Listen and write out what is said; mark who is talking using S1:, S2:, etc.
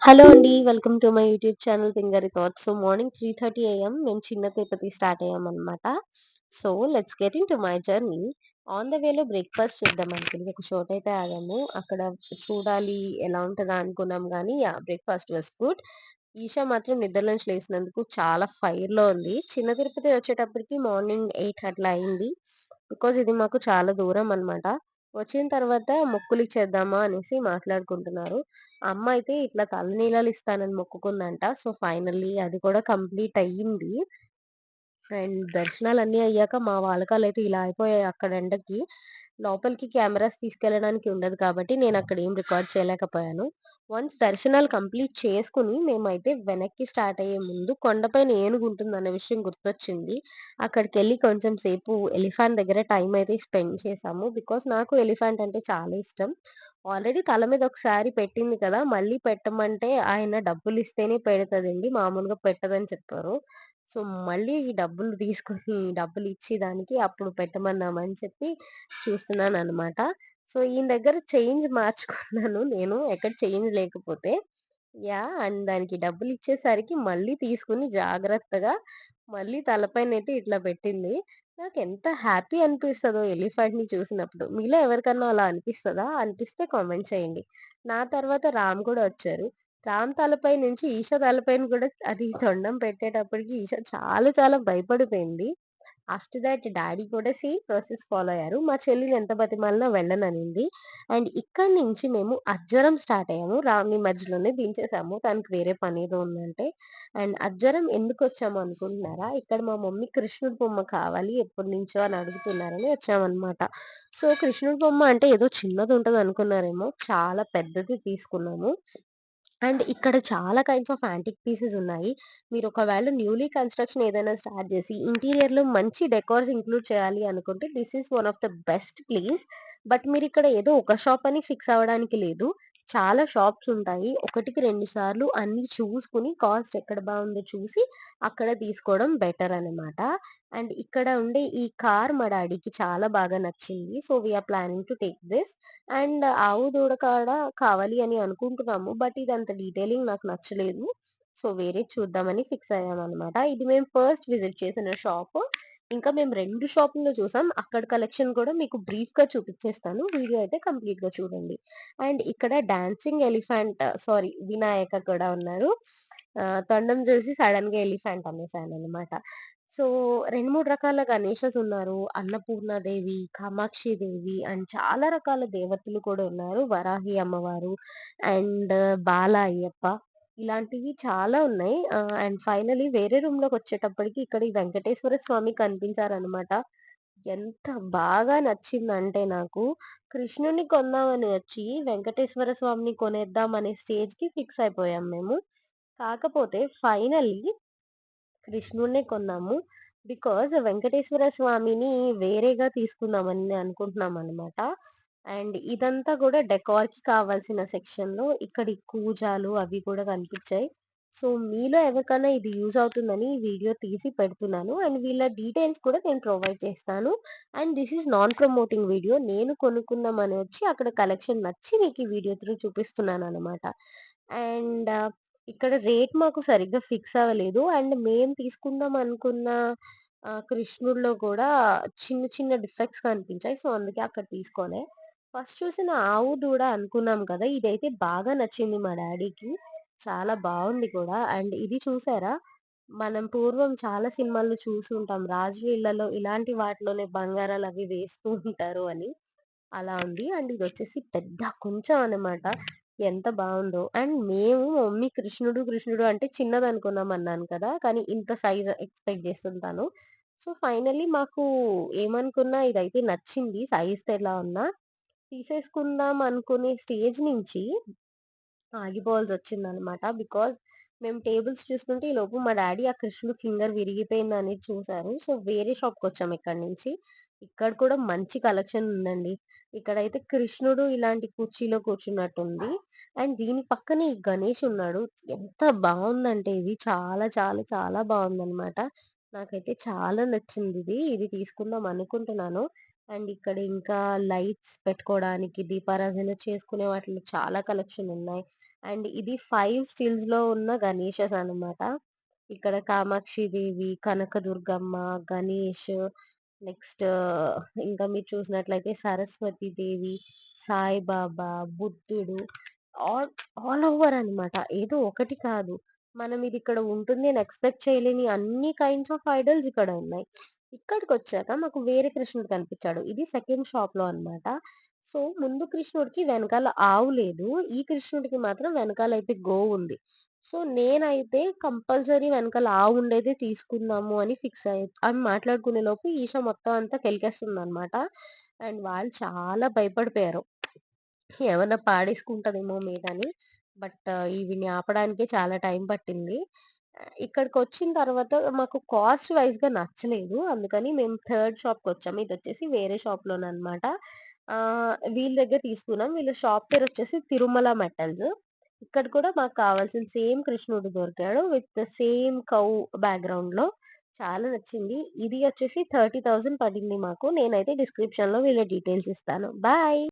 S1: Hello అండి. Welcome to my YouTube channel 'తింగరి thoughts'. So, morning 3:30 AM మేము చిన్న తిరుపతి స్టార్ట్ అయ్యామనమాట. So, let's get into my journey. On the వేలో breakfast చేద్దామనుకుని ఒక చోటైతే ఆగాము. అక్కడ చూడాలి ఎలా ఉంటదా అనుకున్నాం గానీ, yeah! Breakfast was good. Isha మాత్రం నిద్రలోంచి లేసినందుకు చాలా ఫైర్‌లో ఉంది. చిన్న తిరుపతి వచ్చేటప్పటికి మార్నింగ్ 8 అట్లా అయింది. బికాజ్ ఇది మాకు చాలా దూరం అనమాట. వచ్చిన తర్వాత మొక్కులిచ్చేద్దామా అనేసి మాట్లాడుకుంటున్నారు. అమ్మ అయితే ఇట్లా తలనీలాలు ఇస్తానని మొక్కుకుందంట. సో, ఫైనల్లీ అది కూడా కంప్లీట్ అయ్యింది. అండ్ దర్శనాలన్నీ అయ్యాక మా వాలకాలైతే ఇలా అయిపోయాయి అక్కడ ఎండకి. లోపలికి కెమెరాస్ తీసుకెళ్ళడానికి ఉండదు కాబట్టి నేనక్కడ ఏం రికార్డ్ చేయలేకపోయాను. వన్స్ దర్శనాలు కంప్లీట్ చేసుకొని మేమైతే వెనక్కి స్టార్ట్ అయ్యే ముందు కొండపైన ఏనుగు ఉంటుందన్న విషయం గుర్తొచ్చింది. అక్కడికెళ్ళి కొంచెం సేపు ఎలిఫాంట్ దగ్గర టైమ్ అయితే స్పెండ్ చేశాము. బికాజ్ నాకు ఎలిఫాంట్ అంటే చాలా ఇష్టం. ఆల్రెడీ తల మీద ఒకసారి పెట్టింది కదా! మళ్ళీ పెట్టమంటే ఆయన డబ్బులిస్తేనే పెడతదండి. మామూలుగా పెట్టదని చెప్పారు. సో, మళ్ళీ ఈ డబ్బులు తీసుకొని డబ్బులిచ్చి దానికి అప్పుడు పెట్టమందామని చెప్పి చూస్తున్నాననమాట. సో, ఈయన దగ్గర చేంజ్ మార్చుకున్నాను నేను ఎక్కడ చేంజ్ లేకపోతే. యాహ్! అండ్ దానికి డబ్బులిచ్చేసరికి మళ్ళీ తీసుకొని జాగ్రత్తగా మళ్ళీ తలపైనైతే ఇట్లా పెట్టింది. నాకెంత హ్యాపీ అనిపిస్తదో ఎలిఫెంట్‌ని చూసినప్పుడు. మీలో ఎవరికన్నా అలా అనిపిస్తదా? అనిపిస్తే కామెంట్ చేయండి. నా తర్వాత రామ్ కూడా వచ్చారు. రామ్ తలపై నుంచి ఈష తలపైన కూడా అది తొండం పెట్టేటప్పటికి ఈష చాలా చాలా భయపడిపోయింది. ఆఫ్టర్ థాట్ డ్యాడీ కూడా సేమ్ ప్రాసెస్ ఫాలో అయ్యారు. మా చెల్లిని ఎంత బతిమాలినా వెళ్ళననింది. అండ్ ఇక్కడి నుంచి మేము అజ్జరం స్టార్ట్ అయ్యాము. రామ్‌ని మధ్యలోనే దించేసాము. తనకి వేరే పనేదో ఉందంటే. అండ్ అజ్జరం ఎందుకొచ్చాము అనుకుంటున్నారా? ఇక్కడ మా మమ్మీ కృష్ణుడి బొమ్మ కావాలి ఎప్పటినుంచో అని అడుగుతున్నారని వచ్చామనమాట. సో, కృష్ణుడి బొమ్మ అంటే ఏదో చిన్నదుంటది అనుకున్నారేమో. చాలా పెద్దది తీసుకున్నాము. అండ్ ఇక్కడ చాలా కైండ్స్ ఆఫ్ యాంటిక్ పీసెస్ ఉన్నాయి. మీరు ఒకవేళ న్యూలీ కన్‌స్ట్రక్షన్ ఏదైనా స్టార్ట్ చేసి ఇంటీరియర్‌లో మంచి డెకార్స్ ఇంక్లూడ్ చేయాలి అనుకుంటే this is one of the best place. But మీరిక్కడ ఏదో ఒక షాప్ అని ఫిక్స్ అవ్వడానికి లేదు. చాలా షాప్స్ ఉంటాయి. ఒకటికి 2 సార్లు అన్నీ చూసుకొని కాస్ట్ ఎక్కడ బావుందో చూసి అక్కడ తీసుకోవడం బెటర్ అనమాట. అండ్ ఇక్కడ ఉండే ఈ కార్ మా డ్యాడీకి చాలా బాగా నచ్చింది. So, we are planning to take this. And ఆవు దూడ కాడ కావాలి అని అనుకుంటున్నాము. బట్ ఇదంత డీటెయిలింగ్ నాకు నచ్చలేదు. సో, వేరేది చూద్దామని ఫిక్స్ అయ్యామనమాట. ఇది మేము ఫస్ట్ విజిట్ చేసిన షాపు. ఇంకా మేము 2 షాపుల్లో చూసాం. అక్కడ కలెక్షన్ కూడా మీకు బ్రీఫ్‌గా చూపిచ్చేస్తాను. వీడియో అయితే కంప్లీట్‌గా చూడండి. అండ్ ఇక్కడ డాన్సింగ్ ఎలిఫాంట్ సారీ వినాయక కూడా ఉన్నారు. తొండం చూసి సడెన్‌గా ఎలిఫాంట్ అనేసాననమాట. సో, 2, 3 రకాల గణేషస్ ఉన్నారు. అన్నపూర్ణాదేవి, కామాక్షి దేవి అండ్ చాలా రకాల దేవతలు కూడా ఉన్నారు. వరాహి అమ్మవారు అండ్ బాల అయ్యప్ప ఇలాంటివి చాలా ఉన్నాయి. అండ్ ఫైనల్లీ వేరే రూమ్‌లోకొచ్చేటప్పటికి ఇక్కడ ఈ వెంకటేశ్వర స్వామి కనిపించారనమాట. ఎంత బాగా నచ్చిందంటే నాకు, కృష్ణుడిని కొందామని వచ్చి వెంకటేశ్వర స్వామిని కొనేద్దాం అనే స్టేజ్‌కి ఫిక్స్ అయిపోయాం మేము. కాకపోతే ఫైనల్లీ కృష్ణుడినే కొన్నాము. బికాజ్ వెంకటేశ్వర స్వామిని వేరేగా తీసుకుందామని అనుకుంటున్నామనమాట. అండ్ ఇదంతా గూడా డెకార్‌కి కావాల్సిన సెక్షన్‌లో ఇక్కడ ఈ కూజాలు అవి కూడా కనిపిచ్చాయి. సో, మీలో ఎవరికన్నా ఇది యూజ్ అవుతుందని ఈ వీడియో తీసి పెడుతున్నాను. అండ్ వీళ్ళ డీటెయిల్స్ కూడా నేను ప్రొవైడ్ చేస్తాను. And this is non promoting video. నేను కొనుక్కుందామని వచ్చి అక్కడ కలెక్షన్ నచ్చి మీకు ఈ వీడియో త్రూ చూపిస్తున్నాననమాట. అండ్ ఇక్కడ రేట్ మాకు సరిగ్గా ఫిక్స్ అవ్వలేదు. అండ్ మేము తీసుకుందాం అనుకున్న కృష్ణుడిలో కూడా చిన్న చిన్న డిఫెక్ట్స్ కనిపించాయి. సో, అందుకే అక్కడ తీసుకోలే. ఫస్ట్ చూసిన ఆవు, దూడ అనుకున్నాం కదా! ఇదైతే బాగా నచ్చింది మా డ్యాడీకి. చాలా బావుంది కూడా. అండ్ ఇది చూసారా? మనం పూర్వం చాలా సినిమాల్లో చూసుంటాం. రాజుల ఇళ్ళలో ఇలాంటి వాటిలోనే బంగారాలవి వేస్తూ ఉంటారు అని. అలా ఉంది. అండ్ ఇదొచ్చేసి పెద్ద కుంచం అనమాట. ఎంత బావుందో. అండ్ మేము మా మమ్మీ కృష్ణుడు, కృష్ణుడు అంటే చిన్నదనుకున్నామన్నాను కదా! కానీ ఇంత సైజ్ ఎక్స్‌పెక్ట్ చేస్తుంది తను. సో, ఫైనల్లీ మాకు ఏమనుకున్నా ఇదైతే నచ్చింది సైజ్‌తో ఎలా ఉన్నా. తీసేసుకుందాం అనుకునే స్టేజ్ నుంచి ఆగిపోవాల్సొచ్చిందనమాట. బికాజ్ మేము టేబుల్స్ చూస్తుంటే ఈలోపు మా డ్యాడీ ఆ కృష్ణుడు ఫింగర్ విరిగిపోయిందనేది చూసారు. సో, వేరే షాప్‌కొచ్చాం ఇక్కడి నుంచి. ఇక్కడ కూడా మంచి కలెక్షన్ ఉందండి. ఇక్కడైతే కృష్ణుడు ఇలాంటి కుర్చీలో కూర్చున్నట్టుంది. అండ్ దీని పక్కనే ఈ గణేష్ ఉన్నాడు. ఎంత బావుందంటే ఇది చాలా చాలా చాలా బావుందనమాట. నాకైతే చాలా నచ్చిందిది. ఇది తీసుకుందాం అనుకుంటున్నాను. అండ్ ఇక్కడ ఇంకా లైట్స్ పెట్టుకోవడానికి, దీపారాధన చేసుకునే వాటిలో చాలా కలెక్షన్ ఉన్నాయి. అండ్ ఇది 5 స్టిల్స్‌లో ఉన్న గణేషెస్ అన్నమాట. ఇక్కడ కామాక్షి దేవి, కనకదుర్గమ్మ, గణేష్, నెక్స్ట్ ఇంకా మీరు చూసినట్లయితే సరస్వతి దేవి, సాయిబాబా, బుద్ధుడు, ఆల్ ఆల్ ఓవర్ అన్నమాట. ఏదో ఒకటి కాదు. మనం ఇది ఇక్కడ ఉంటుంది అని ఎక్స్‌పెక్ట్ చేయలేని అన్ని కైండ్స్ ఆఫ్ ఐడల్స్ ఇక్కడ ఉన్నాయి. ఇక్కడికొచ్చాక మాకు వేరే కృష్ణుడు కనిపిచ్చాడు. ఇది సెకండ్ షాప్‌లో అన్నమాట. సో, ముందు కృష్ణుడికి వెనకాల ఆవు లేదు. ఈ కృష్ణుడికి మాత్రం వెనకాలైతే గోవుంది. సో, నేనైతే కంపల్సరీ వెనకాల ఆవుండేదే తీసుకుందాము అని ఫిక్స్ అని మాట్లాడుకునే లోపు ఈష మొత్తం అంతా కెలికేస్తుందన్నమాట. అండ్ వాళ్ళు చాలా భయపడిపోయారు. ఏమన్నా పాడేసుకుంటదేమో మీదని. బట్ ఈవిడ్ని ఆపడానికే చాలా టైం పట్టింది. ఇక్కడికొచ్చిన తర్వాత మాకు కాస్ట్ వైస్‌గా నచ్చలేదు. అందుకని మేము థర్డ్ షాప్‌కొచ్చాము. ఇదొచ్చేసి వేరే షాప్‌లోననమాట. వీళ్ళ దగ్గర తీసుకున్నాం. వీళ్ళ షాప్ పేరొచ్చేసి తిరుమల మెటల్స్. ఇక్కడ కూడా మాకు కావాల్సిన సేమ్ కృష్ణుడు దొరికాడు. విత్ సేమ్ కౌ బ్యాక్‌గ్రౌండ్‌లో. చాలా నచ్చింది. ఇది వచ్చేసి 30,000 పడింది మాకు. నేనైతే డిస్క్రిప్షన్‌లో వీళ్ళ డీటెయిల్స్ ఇస్తాను. బాయ్.